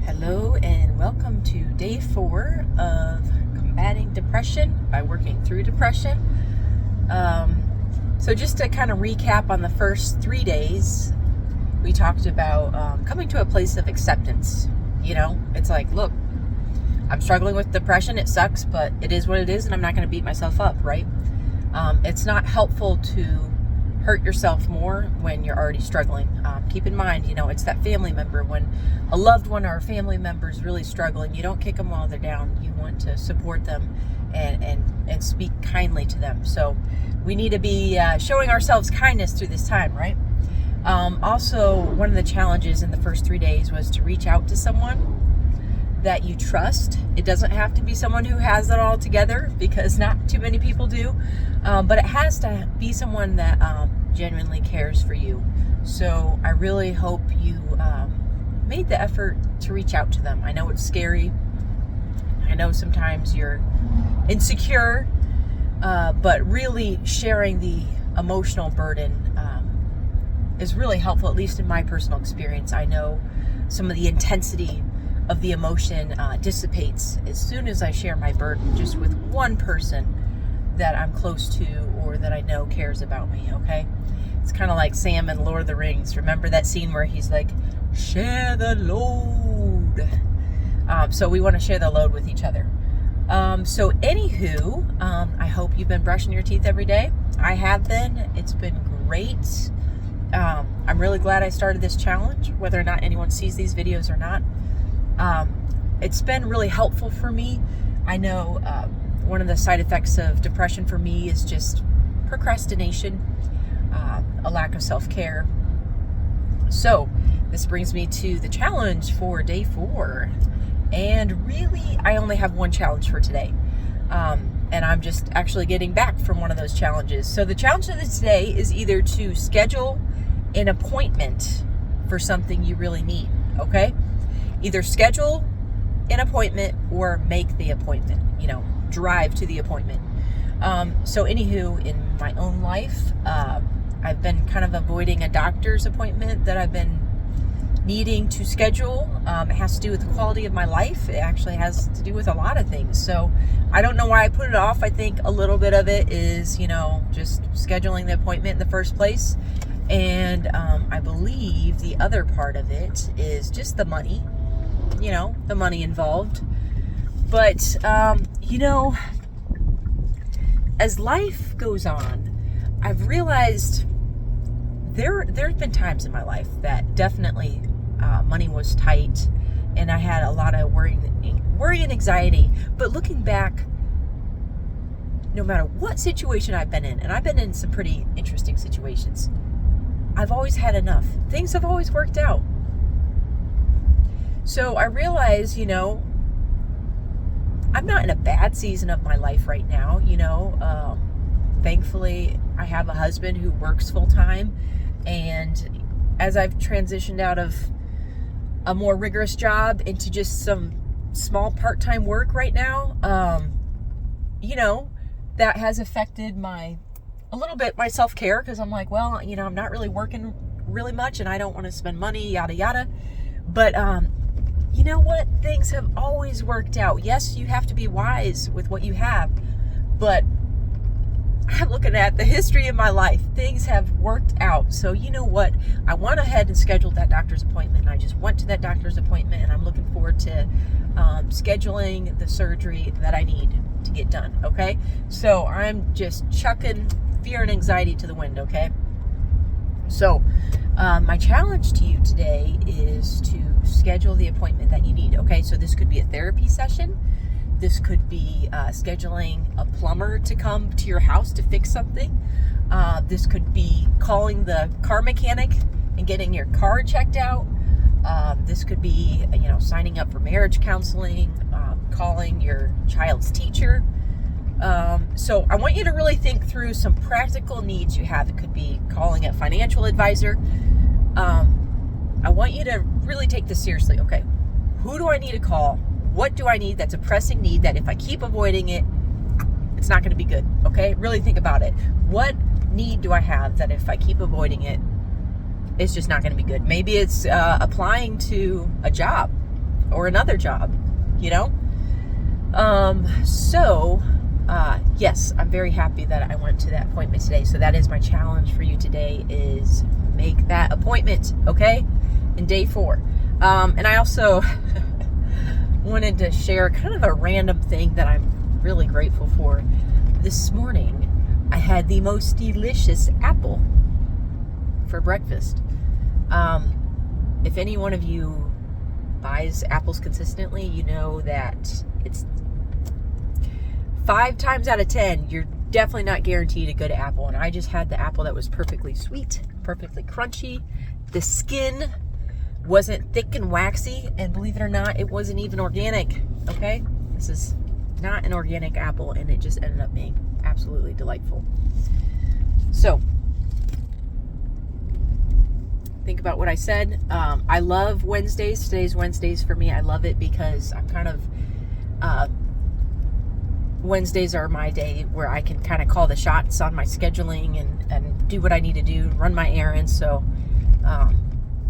Hello and welcome to day 4 of combating depression by working through depression. So just to kind of recap on the first 3 days, we talked about coming to a place of acceptance. You know, it's like, look, I'm struggling with depression. It sucks, but it is what it is, and I'm not going to beat myself up, right? It's not helpful to hurt yourself more when you're already struggling. Keep in mind, it's that family member. When a loved one or a family member is really struggling, you don't kick them while they're down. You want to support them and speak kindly to them. So we need to be showing ourselves kindness through this time, right? Also, one of the challenges in the first 3 days was to reach out to someone that you trust. It doesn't have to be someone who has it all together, because not too many people do, but it has to be someone that genuinely cares for you. So I really hope you made the effort to reach out to them. I know it's scary. I know sometimes you're insecure, but really sharing the emotional burden is really helpful, at least in my personal experience. I know some of the intensity of the emotion dissipates as soon as I share my burden just with one person that I'm close to or that I know cares about me, okay? It's kind of like Sam in Lord of the Rings. Remember that scene where he's like, share the load? So we want to share the load with each other. So anywho, I hope you've been brushing your teeth every day. I have been. It's been great. I'm really glad I started this challenge, whether or not anyone sees these videos or not. It's been really helpful for me. I know one of the side effects of depression for me is just procrastination, a lack of self-care. So this brings me to the challenge for day 4. And really, I only have one challenge for today. And I'm just actually getting back from one of those challenges. So the challenge of today is either to schedule an appointment for something you really need, okay? Either schedule an appointment or make the appointment, drive to the appointment. So anywho, in my own life, I've been kind of avoiding a doctor's appointment that I've been needing to schedule. It has to do with the quality of my life. It actually has to do with a lot of things. So I don't know why I put it off. I think a little bit of it is, just scheduling the appointment in the first place. And I believe the other part of it is just the money. The money involved. But, as life goes on, I've realized there've been times in my life that definitely money was tight, and I had a lot of worry and anxiety. But looking back, no matter what situation I've been in, and I've been in some pretty interesting situations, I've always had enough. Things have always worked out. So I realize, I'm not in a bad season of my life right now. Thankfully, I have a husband who works full time. And as I've transitioned out of a more rigorous job into just some small part-time work right now, that has affected a little bit my self-care, because I'm like, well, I'm not really working really much and I don't want to spend money, yada, yada. But, you know what? Things have always worked out. Yes, you have to be wise with what you have, but I'm looking at the history of my life. Things have worked out. So you know what? I went ahead and scheduled that doctor's appointment, and I just went to that doctor's appointment, and I'm looking forward to scheduling the surgery that I need to get done, okay? So I'm just chucking fear and anxiety to the wind, okay? So my challenge to you today is to schedule the appointment that you need, okay? So this could be a therapy session. This could be scheduling a plumber to come to your house to fix something. This could be calling the car mechanic and getting your car checked out. This could be, signing up for marriage counseling, calling your child's teacher. So I want you to really think through some practical needs you have. It could be calling a financial advisor. I want you to really take this seriously. Okay, who do I need to call? What do I need that's a pressing need that if I keep avoiding it, it's not going to be good? Okay, really think about it. What need do I have that if I keep avoiding it, it's just not going to be good? Maybe it's applying to a job. or another job, you know? Yes, I'm very happy that I went to that appointment today. So that is my challenge for you today, is make that appointment, okay? In day 4. And I also wanted to share kind of a random thing that I'm really grateful for. This morning, I had the most delicious apple for breakfast. If any one of you buys apples consistently, you know that it's 5 times out of 10, you're definitely not guaranteed a good apple. And I just had the apple that was perfectly sweet, perfectly crunchy. The skin wasn't thick and waxy, and believe it or not, it wasn't even organic, okay? This is not an organic apple, and it just ended up being absolutely delightful. So, think about what I said. I love Wednesdays. Today's Wednesdays for me. I love it because I'm kind of, Wednesdays are my day where I can kind of call the shots on my scheduling and do what I need to do, run my errands. So,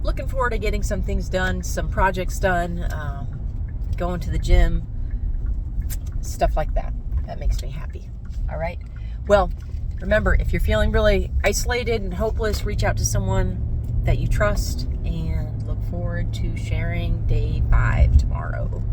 looking forward to getting some things done, some projects done, going to the gym, stuff like that. That makes me happy. All right. Well, remember, if you're feeling really isolated and hopeless, reach out to someone that you trust, and look forward to sharing day 5 tomorrow.